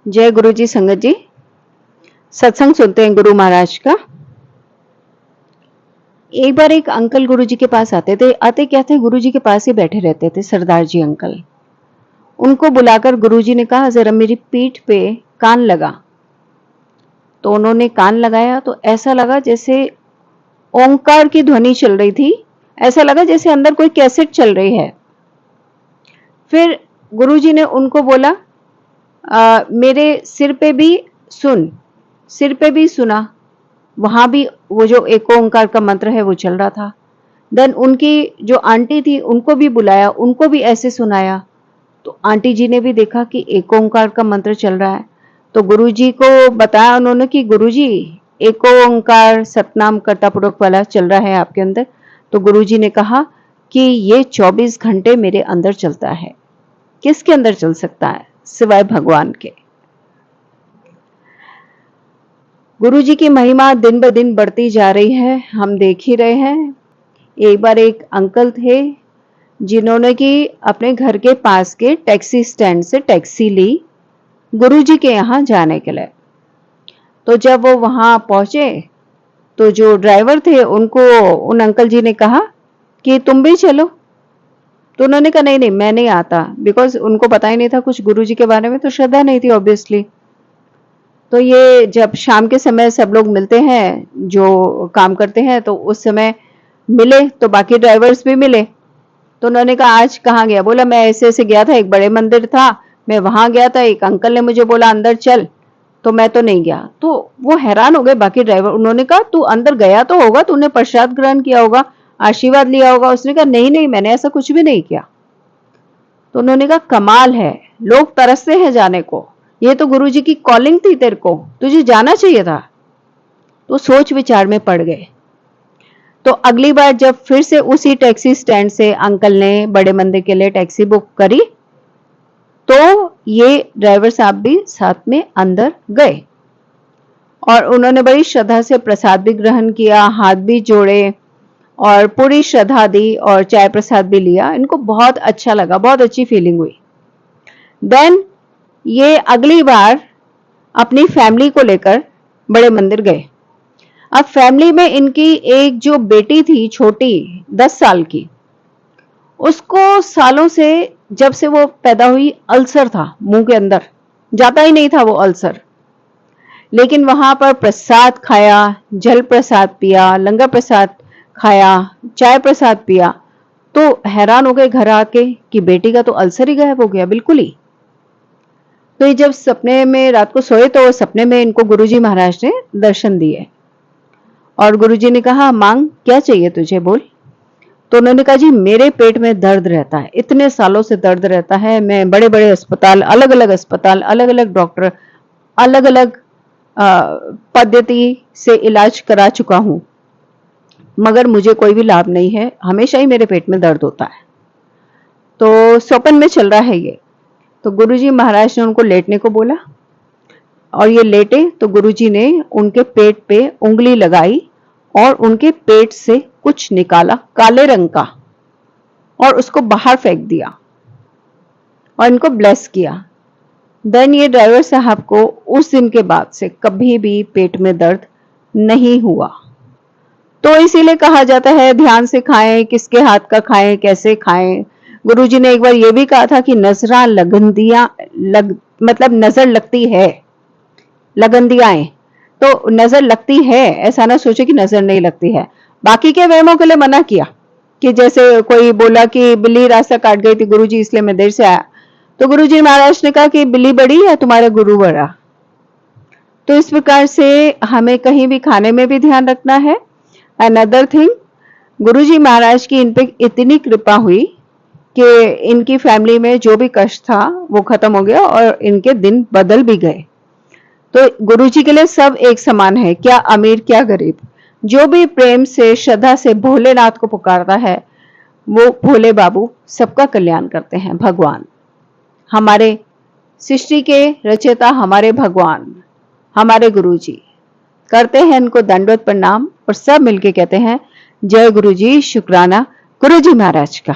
जय गुरु जी। संगत जी, सत्संग सुनते हैं गुरु महाराज का। एक बार एक अंकल गुरु जी के पास आते थे। आते क्या थे, गुरु जी के पास ही बैठे रहते थे सरदार जी अंकल। उनको बुलाकर गुरु जी ने कहा, जरा मेरी पीठ पे कान लगा। तो उन्होंने कान लगाया तो ऐसा लगा जैसे ओंकार की ध्वनि चल रही थी। ऐसा लगा जैसे अंदर कोई कैसेट चल रही है। फिर गुरु जी ने उनको बोला, मेरे सिर पे भी सुन। सिर पे भी सुना, वहां भी वो जो एक ओंकार का मंत्र है वो चल रहा था। देन उनकी जो आंटी थी उनको भी बुलाया, उनको भी ऐसे सुनाया। तो आंटी जी ने भी देखा कि एक ओंकार का मंत्र चल रहा है। तो गुरुजी को बताया उन्होंने कि गुरुजी, एक ओंकार सतनाम कर्तापूर्वक वाला चल रहा है आपके अंदर। तो गुरुजी ने कहा कि ये 24 घंटे मेरे अंदर चलता है। किसके अंदर चल सकता है सिवाय भगवान के। गुरु जी की महिमा दिन ब दिन बढ़ती जा रही है, हम देख ही रहे हैं। एक बार एक अंकल थे जिन्होंने कि अपने घर के पास के टैक्सी स्टैंड से टैक्सी ली गुरु जी के यहाँ जाने के लिए। तो जब वो वहां पहुंचे तो जो ड्राइवर थे उनको उन अंकल जी ने कहा कि तुम भी चलो। तो उन्होंने कहा नहीं नहीं मैं नहीं आता, बिकॉज उनको पता ही नहीं था कुछ गुरु जी के बारे में, तो श्रद्धा नहीं थी ऑब्वियसली। तो ये जब शाम के समय सब लोग मिलते हैं जो काम करते हैं, तो उस समय मिले तो बाकी ड्राइवर्स भी मिले। तो उन्होंने कहा आज कहाँ गया? बोला मैं ऐसे ऐसे गया था, एक बड़े मंदिर था, मैं वहां गया था, एक अंकल ने मुझे बोला अंदर चल, तो मैं तो नहीं गया। तो वो हैरान हो गए बाकी ड्राइवर। उन्होंने कहा तू अंदर गया तो होगा, तूने प्रसाद ग्रहण किया होगा, आशीर्वाद लिया होगा। उसने कहा नहीं नहीं मैंने ऐसा कुछ भी नहीं किया। तो उन्होंने कहा कमाल है, लोग तरसते हैं जाने को, ये तो गुरु जी की कॉलिंग थी, तेरे को तुझे जाना चाहिए था। तो सोच विचार में पड़ गए। तो अगली बार जब फिर से उसी टैक्सी स्टैंड से अंकल ने बड़े मंदिर के लिए टैक्सी बुक करी तो ये ड्राइवर साहब भी साथ में अंदर गए और उन्होंने बड़ी श्रद्धा से प्रसाद भी ग्रहण किया, हाथ भी जोड़े और पूरी श्रद्धा दी और चाय प्रसाद भी लिया। इनको बहुत अच्छा लगा, बहुत अच्छी फीलिंग हुई। देन ये अगली बार अपनी फैमिली को लेकर बड़े मंदिर गए। अब फैमिली में इनकी एक जो बेटी थी छोटी 10 साल की, उसको सालों से जब से वो पैदा हुई अल्सर था, मुंह के अंदर जाता ही नहीं था वो अल्सर। लेकिन वहां पर प्रसाद खाया, जल प्रसाद पिया, लंगर प्रसाद खाया, चाय प्रसाद पिया, तो हैरान हो गए घर आके कि बेटी का तो अल्सर ही गायब हो गया बिल्कुल ही। तो ये जब सपने में रात को सोए तो सपने में इनको गुरुजी महाराज ने दर्शन दिए और गुरुजी ने कहा मांग क्या चाहिए तुझे, बोल। तो उन्होंने कहा जी मेरे पेट में दर्द रहता है, इतने सालों से दर्द रहता है, मैं बड़े बड़े अस्पताल, अलग अलग डॉक्टर, अलग अलग पद्धति से इलाज करा चुका हूं, मगर मुझे कोई भी लाभ नहीं है, हमेशा ही मेरे पेट में दर्द होता है। तो स्वप्न में चल रहा है ये। तो गुरुजी महाराज ने उनको लेटने को बोला और ये लेटे तो गुरुजी ने उनके पेट पे उंगली लगाई और उनके पेट से कुछ निकाला काले रंग का और उसको बाहर फेंक दिया और इनको ब्लेस किया। देन ये ड्राइवर साहब को उस दिन के बाद से कभी भी पेट में दर्द नहीं हुआ। तो इसीलिए कहा जाता है ध्यान से खाएं, किसके हाथ का खाएं, कैसे खाएं। गुरुजी ने एक बार ये भी कहा था कि नजरा लगंदियां मतलब नजर लगती है, लगंदियाएं तो नजर लगती है, ऐसा ना सोचे कि नजर नहीं लगती है। बाकी के वहमों के लिए मना किया कि जैसे कोई बोला कि बिल्ली रास्ता काट गई थी गुरुजी इसलिए मैं देर से आया, तो गुरुजी महाराज ने कहा कि बिल्ली बड़ी या तुम्हारा गुरु बड़ा। तो इस प्रकार से हमें कहीं भी खाने में भी ध्यान रखना है। अनदर थिंग, गुरुजी महाराज की इन पे इतनी कृपा हुई कि इनकी फैमिली में जो भी कष्ट था वो खत्म हो गया और इनके दिन बदल भी गए। तो गुरुजी के लिए सब एक समान है, क्या अमीर क्या गरीब। जो भी प्रेम से श्रद्धा से भोलेनाथ को पुकारता है वो भोले बाबू सबका कल्याण करते हैं। भगवान हमारे सृष्टि के रचयिता, हमारे भगवान, हमारे गुरुजी, करते हैं इनको दंडवत प्रणाम और सब मिलके कहते हैं जय गुरुजी, शुक्राना गुरुजी महाराज का।